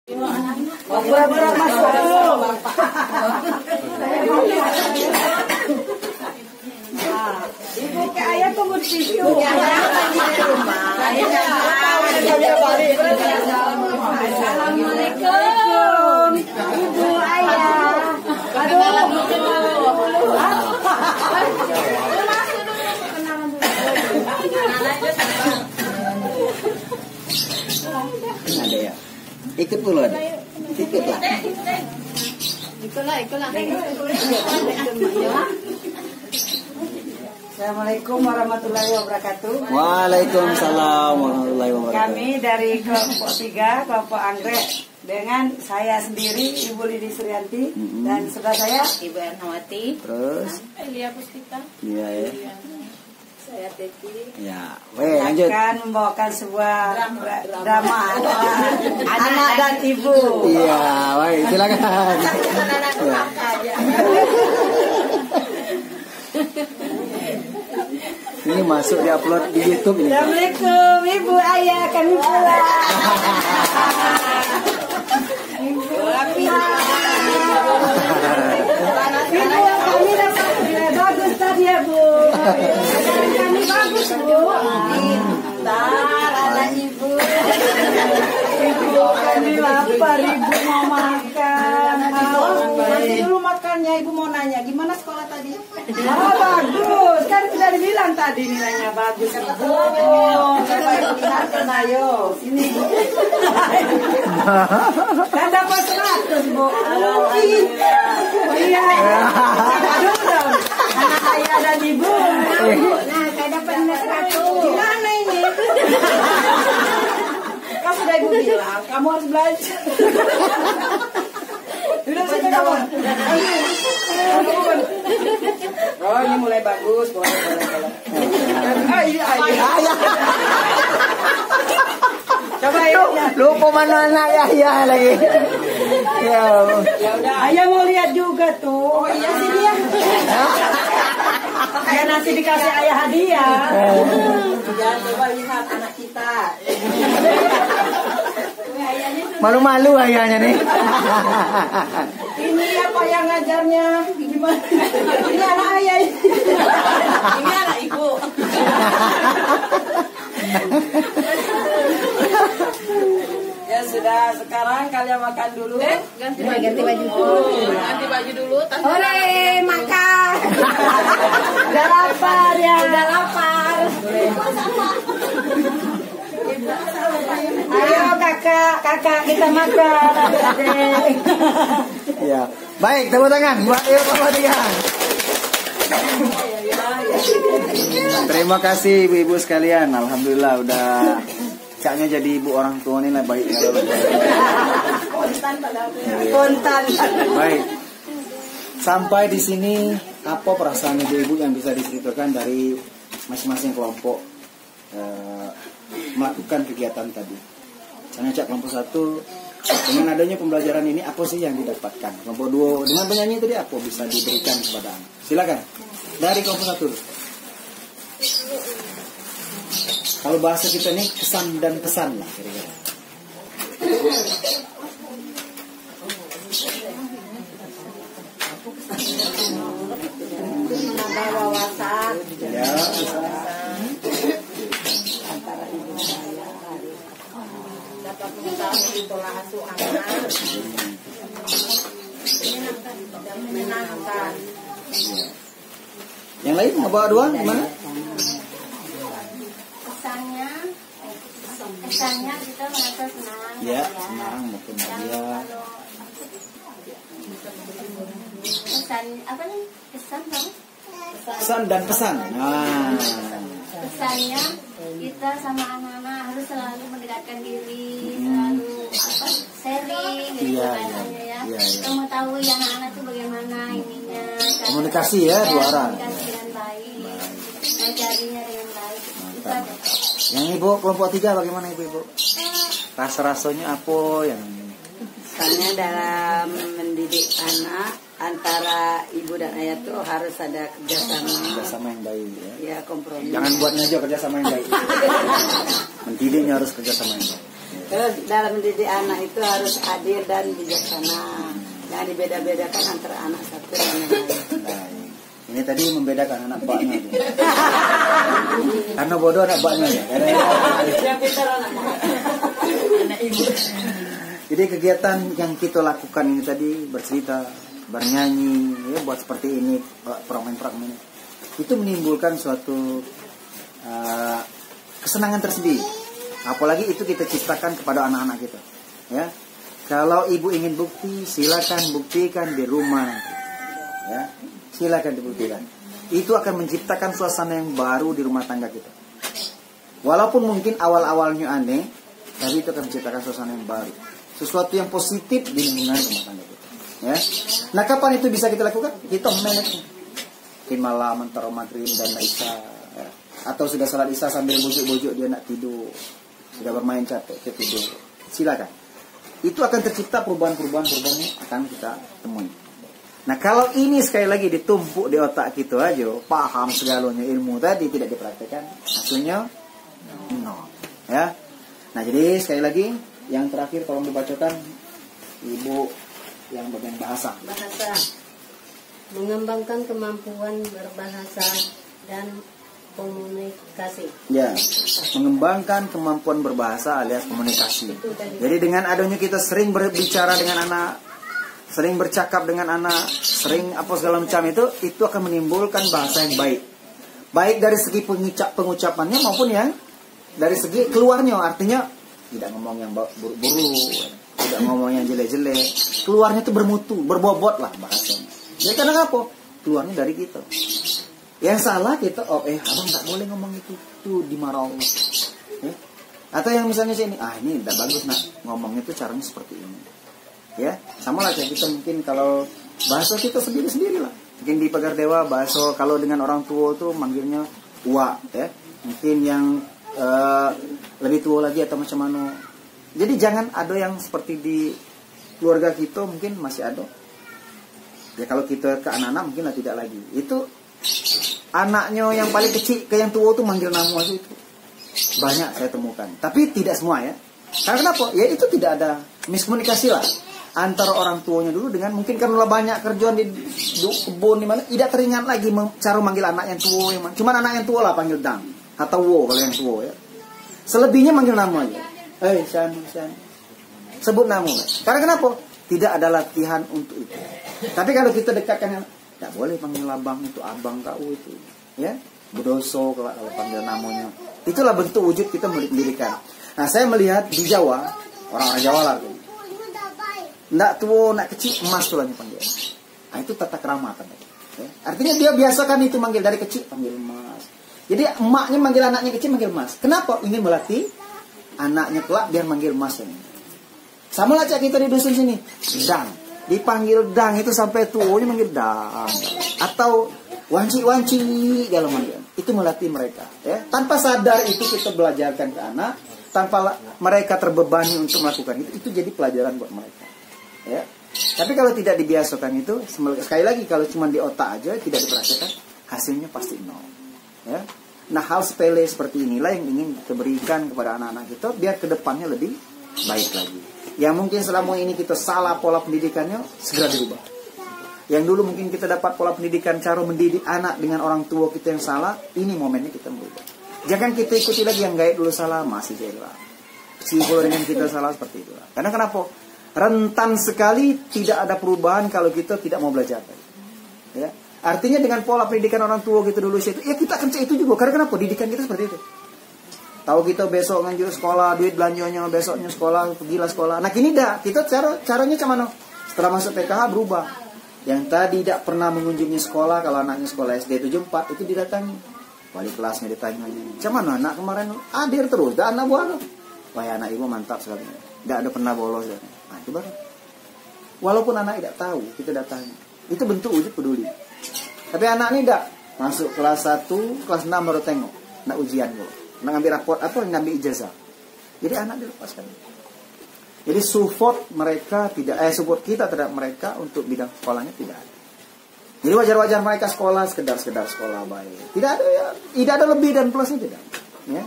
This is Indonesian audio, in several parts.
Pura-pura masuk dulu. Ibu ke ayah tunggu di situ. Assalamualaikum. Ibu ayah. Ada ya. Ikut dulu ada. Ikutlah. Ikutlah. Assalamualaikum warahmatullahi wabarakatuh. Waalaikumsalam warahmatullahi wabarakatuh. Kami dari kelompok 3, kelompok Anggrek, dengan saya sendiri Ibu Lidi Suryanti dan sebelah saya Ibu Ernawati. Terus Elia Puspita. iya ya. Saya Teti. Ya, lanjut. akan membawakan sebuah drama anak dan ibu. Iya, baik, silakan. Ya. Ini masuk di upload di YouTube ini. Assalamualaikum ibu ayah, kami pulang. Ibu kami dapat bagus tadi ya bu. Kami bagus bu. Pintar anak ibu. Ibu kami lapar, ibu mau makan. Nanti dulu makannya, Ibu mau nanya gimana sekolah tadi? Bagus, kan sudah dibilang tadi nilainya bagus. Coba lihat, ayo sini. Kan dapat 100 bu. Iya. Aduh dong. Anak ayah dan ibu. Nah, saya dapat 100. Gimana ini? Kan sudah Ibu bilang, kamu harus belajar. Duduk situ kamu. Oh, ini mulai bagus, boleh. Iya. Coba yuk. Lupa mana anak ya lagi. Ya. Ya udah. Ayah mau lihat juga tuh. Oh iya sih dia. Kayak nanti dikasih ayah hadiah. Ya, coba lihat anak kita. Malu-malu ayahnya nih. Ini apa yang ngajarnya? Gimana? Ini anak ayah. Ini anak ibu. Ya sudah, sekarang kalian makan dulu. Ganti baju dulu. Ganti baju dulu. Ore, makan. Udah lapar ya. Udah lapar. Ayo kakak kita makan. Ya. Baik, tepuk tangan buat Ibu kelompok 3. Terima kasih ibu-ibu sekalian. Alhamdulillah udah caknya jadi ibu orang tua ini lah baik. Kontan. Baik. Sampai di sini apa perasaan ibu-ibu yang bisa diceritakan dari masing-masing kelompok melakukan kegiatan tadi? Misalnya cak kelompok 1 dengan adanya pembelajaran ini apa sih yang didapatkan? Kelompok 2 dengan penyanyi tadi apa bisa diberikan kepada anak? Silakan dari kelompok 1. Kalau bahasa kita ini kesan dan pesan lah kira-kira. Menambah wawasan. Ya, Antara ibu saya Dapat mengetahui pola asuh anak. Menyenangkan. yang lain mau bawa 2 gimana? Kesannya kita merasa senang. Ya, senang maupun bahagia. Kesan apa nih? Kesan dong. Pesan dan pesan. Nah, Kesannya kita sama anak-anak harus selalu mendekatkan diri, selalu sharing gitu Iya, katanya ya. iya. Kamu tahu ya anak-anak tuh bagaimana ininya. Komunikasi ya, 2 arah. Komunikasi dengan baik, ngajarinya dengan baik. Itu aja. yang ibu kelompok 3 bagaimana ibu-ibu? Rasa-rasanya apa yang Misalnya dalam mendidik anak antara ibu dan ayah tuh harus ada kerjasama yang baik ya? ya kompromi. Jangan buatnya aja kerjasama yang baik. Mendidiknya harus kerjasama yang baik. Terus dalam mendidik anak itu harus adil dan bijaksana. Jangan dibeda-bedakan antara anak satu dan yang lain. Baik. Ini tadi membedakan anak baknya. Karena bodoh anak baknya ya. Yang pintar anak ibu. Jadi kegiatan yang kita lakukan ini tadi bercerita, bernyanyi, ya, buat seperti ini, permen-permen itu menimbulkan suatu kesenangan tersendiri. Apalagi itu kita ciptakan kepada anak-anak kita. Ya, kalau ibu ingin bukti, silakan buktikan di rumah. Ya, silakan dibuktikan. Itu akan menciptakan suasana yang baru di rumah tangga kita. Walaupun mungkin awal-awalnya aneh, tapi itu akan menciptakan suasana yang baru. Sesuatu yang positif di lingkungan rumah tangga kita. Ya. Nah, kapan itu bisa kita lakukan? Kita manage. Mungkin malam antara maghrib dan isya. Ya. Atau sudah salat isya sambil bujuk-bujuk dia nak tidur. Sudah bermain capek, dia tidur. Silakan. Itu akan tercipta perubahan-perubahan akan kita temui. Nah, kalau ini sekali lagi ditumpuk di otak kita aja, paham segalanya ilmu tadi tidak dipraktekkan, hasilnya no. Ya. Nah, jadi sekali lagi yang terakhir tolong dibacakan Ibu yang bagian bahasa. Bahasa. Mengembangkan kemampuan berbahasa dan komunikasi. Ya, mengembangkan kemampuan berbahasa alias komunikasi. Jadi dengan adanya kita sering berbicara dengan anak, sering bercakap dengan anak, sering apa segala macam itu akan menimbulkan bahasa yang baik. Baik dari segi pengucapannya maupun yang dari segi keluarnya, artinya tidak ngomong yang buru-buru, tidak ngomong yang jelek-jelek, keluarnya itu bermutu, berbobot lah bahasanya. Jadi karena apa? Keluarnya dari kita. Yang salah kita, abang tak boleh ngomong itu dimarah Allah. Ya? Atau yang misalnya ini tidak bagus nak ngomongnya itu caranya seperti ini. Ya, sama lah kayak kita mungkin kalau bahasa kita sendiri-sendiri lah. Mungkin di Pagar Dewa bahasa kalau dengan orang tua tuh manggilnya tua, ya. Mungkin yang lebih tua lagi atau macam mana. Jadi jangan ada yang seperti di keluarga kita mungkin masih ada. Ya kalau kita ke anak-anak mungkin lah tidak lagi. Itu anaknya yang paling kecil ke yang tua tuh manggil nama aja itu. Banyak saya temukan. Tapi tidak semua ya. Karena kenapa? Ya itu tidak ada miskomunikasi lah antara orang tuanya dulu dengan mungkin karena banyak kerjaan di kebun di mana tidak teringat lagi cara manggil anak yang tua yang cuman anak yang tua lah panggil dang atau wo kalau yang tua ya. Selebihnya manggil nama aja. San. Sebut nama. Karena kenapa? Tidak ada latihan untuk itu. Tapi kalau kita dekatkan tidak boleh panggil abang itu abang kau itu. Ya. Berdoso kalau panggil namanya. Itulah bentuk wujud kita mendidikan. Nah, saya melihat di Jawa, orang-orang Jawa lah. Ndak tua, nak kecil, emas tuh lagi panggil. Nah, itu tata krama kan. Ya. Artinya dia biasakan itu manggil dari kecil panggil emas. Jadi emaknya manggil anaknya kecil manggil emas. Kenapa? Ingin melatih anaknya kelak biar manggil emas ini. Sama lah cak kita di dusun sini. Dang. Dipanggil dang itu sampai tuanya manggil dang. Atau wanci dalam manggil. Itu melatih mereka. Ya. Tanpa sadar itu kita belajarkan ke anak. Tanpa mereka terbebani untuk melakukan itu jadi pelajaran buat mereka. Ya. Tapi kalau tidak dibiasakan itu, sekali lagi kalau cuma di otak aja tidak diperhatikan, hasilnya pasti nol. Ya. Nah hal sepele seperti inilah yang ingin kita berikan kepada anak-anak kita biar kedepannya lebih baik lagi. Yang mungkin selama ini kita salah pola pendidikannya segera dirubah. Yang dulu mungkin kita dapat pola pendidikan cara mendidik anak dengan orang tua kita yang salah, ini momennya kita merubah. Jangan kita ikuti lagi yang gaib dulu salah masih salah. Simpul dengan kita salah seperti itu. Karena kenapa? Rentan sekali tidak ada perubahan kalau kita tidak mau belajar. Ya. Artinya dengan pola pendidikan orang tua kita dulu itu, ya kita akan itu juga. Karena kenapa? Didikan kita seperti itu. Tahu kita besok nganjur sekolah, duit belanjanya besoknya sekolah, pergilah sekolah. Nah kini dah, kita caranya macam mana? Setelah masuk PKH berubah. Yang tadi tidak pernah mengunjungi sekolah, kalau anaknya sekolah SD 74 itu didatangi. Wali kelasnya ditanya lagi, macam mana anak kemarin hadir terus, dah anak buah. Wah anak ibu mantap sekali, tidak ada pernah bolos. Nah itu baru. Walaupun anak tidak tahu, kita datangi. Itu bentuk wujud peduli. Tapi anak ini tidak masuk kelas 1, kelas 6 baru tengok, nak ujian kok, nak ngambil raport atau ngambil ijazah. Jadi anak dilepaskan. Jadi support mereka tidak, support kita terhadap mereka untuk bidang sekolahnya tidak ada. Jadi wajar-wajar mereka sekolah sekedar sekolah baik. Tidak ada lebih dan plusnya tidak. Ya.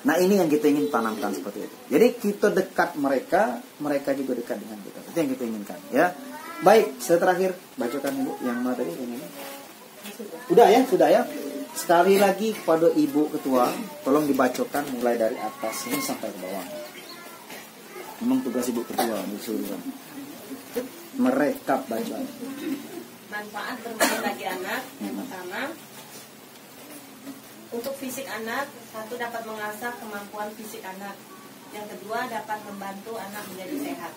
Nah ini yang kita ingin tanamkan seperti itu. Jadi kita dekat mereka, mereka juga dekat dengan kita. Itu yang kita inginkan, ya. Baik, saya terakhir bacakan Ibu yang mana tadi yang ini. Sudah ya. Sekali lagi kepada Ibu Ketua, tolong dibacakan mulai dari atas ini sampai ke bawah. Memang tugas Ibu Ketua disuruh merekap bacaan. Manfaat bermain bagi anak. Yang pertama, untuk fisik anak, satu dapat mengasah kemampuan fisik anak. Yang kedua, dapat membantu anak menjadi sehat.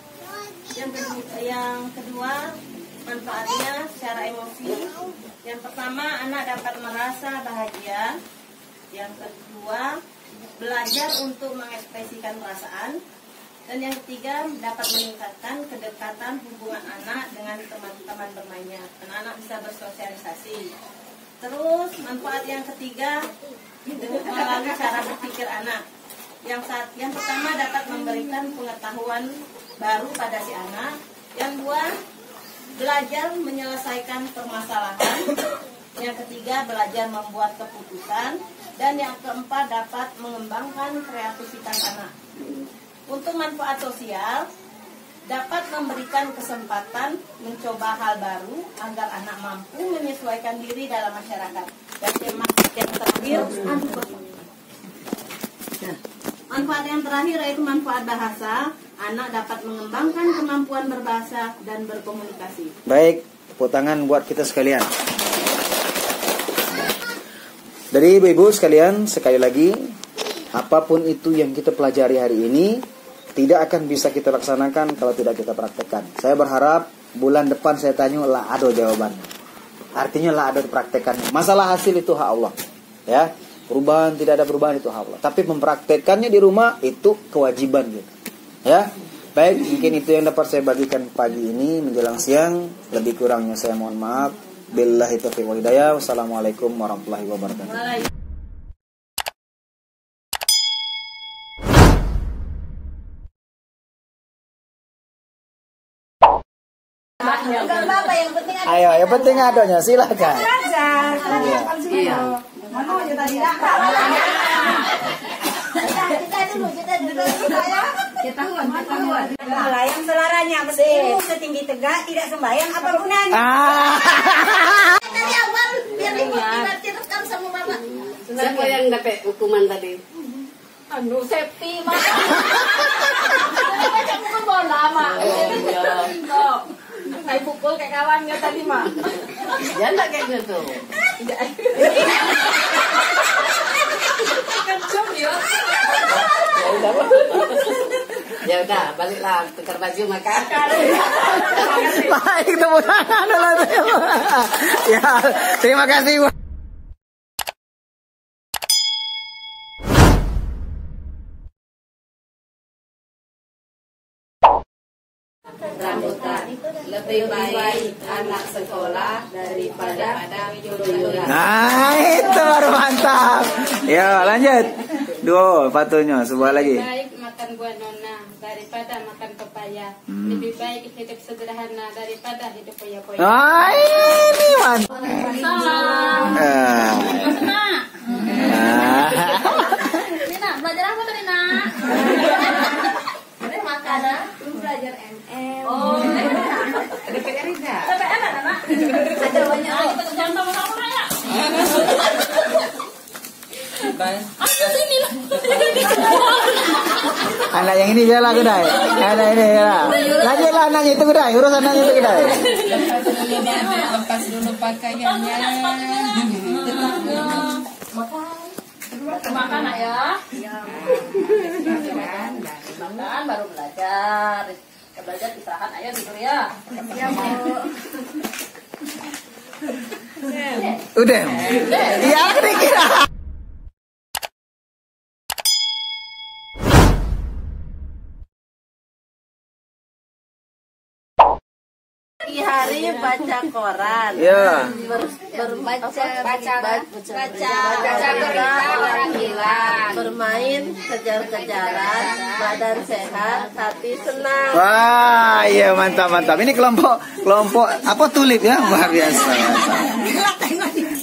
Yang kedua, manfaatnya secara emosi. Yang pertama, anak dapat merasa bahagia. Yang kedua, belajar untuk mengekspresikan perasaan. Dan yang ketiga, dapat meningkatkan kedekatan hubungan anak dengan teman-teman bermainnya. Dan anak bisa bersosialisasi. Terus manfaat yang ketiga melalui cara berpikir anak. Yang pertama dapat memberikan pengetahuan baru pada si anak. Yang dua, belajar menyelesaikan permasalahan. Yang ketiga, belajar membuat keputusan. Dan yang keempat, dapat mengembangkan kreativitas anak. Untuk manfaat sosial, dapat memberikan kesempatan mencoba hal baru agar anak mampu menyesuaikan diri dalam masyarakat. Dan yang terakhir, manfaat yang terakhir yaitu manfaat bahasa. Anak dapat mengembangkan kemampuan berbahasa dan berkomunikasi. Baik, tepuk tangan buat kita sekalian. Dari ibu-ibu sekalian, sekali lagi, apapun itu yang kita pelajari hari ini tidak akan bisa kita laksanakan kalau tidak kita praktekkan. Saya berharap bulan depan saya tanya lah ada jawabannya. Artinya lah ada praktekannya. Masalah hasil itu hak Allah. Ya, perubahan tidak ada perubahan itu hak Allah. Tapi mempraktekannya di rumah itu kewajiban gitu. Ya, baik, mungkin itu yang dapat saya bagikan pagi ini menjelang siang. Lebih kurangnya saya mohon maaf. Billahi taufiq wal hidayah. Wassalamualaikum warahmatullahi wabarakatuh. Ayo, yang penting adanya, silakan. Iya. Melayang selaranya betul setinggi tegak tidak sembahyang apa gunanya? Dari awal biar dikira sama bapak. Siapa yang dapat hukuman tadi? Anu sepi mah. Macam pukul bola mah. Kayak pukul kayak kawannya tadi mah. Ya enggak kayak gitu. Kenceng ya. Ya udah, baliklah tukar baju makan. Baik, tepuk tangan dulu. Ya, terima kasih. Rambutan, lebih baik anak sekolah daripada jodoh. Nah, itu baru mantap. Ya, lanjut. Dua, patunya, sebuah lagi. Baik makan buah nona daripada makan pepaya. Lebih baik hidup sederhana daripada hidup poya-poya. Nah, ini mantap. Nina, belajar apa tadi, Nak? Makanan belajar MM. Oh, Ada PR enggak? PPN ada, Nak? Ada banyak. Kita kerjaan sama-sama ya. Ayo sini lah. Anak yang ini jalan kedai. Anak ini jalan. Lanjutlah anaknya itu kedai. Urus anaknya itu kedai. Lepas dulu pakaiannya. Makan ya. Makan baru belajar. Kita belajar istirahat aja tidur ya. Udah. Iya, kira-kira. Pagi hari baca koran. Ya. Baca berita orang hilang. Bermain kejar-kejaran, badan sehat, hati senang. Wah, iya mantap. Ini kelompok apa tulip ya, luar biasa.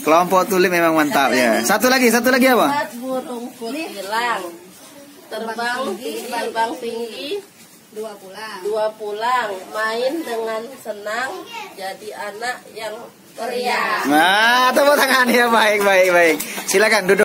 Kelompok tulip memang mantap ya. Satu lagi apa? Buat Rumput hilang. Terbang tinggi. Dua pulang. Main dengan senang. Jadi anak yang periang. Nah, tepuk tangan ya, baik. Silakan duduk.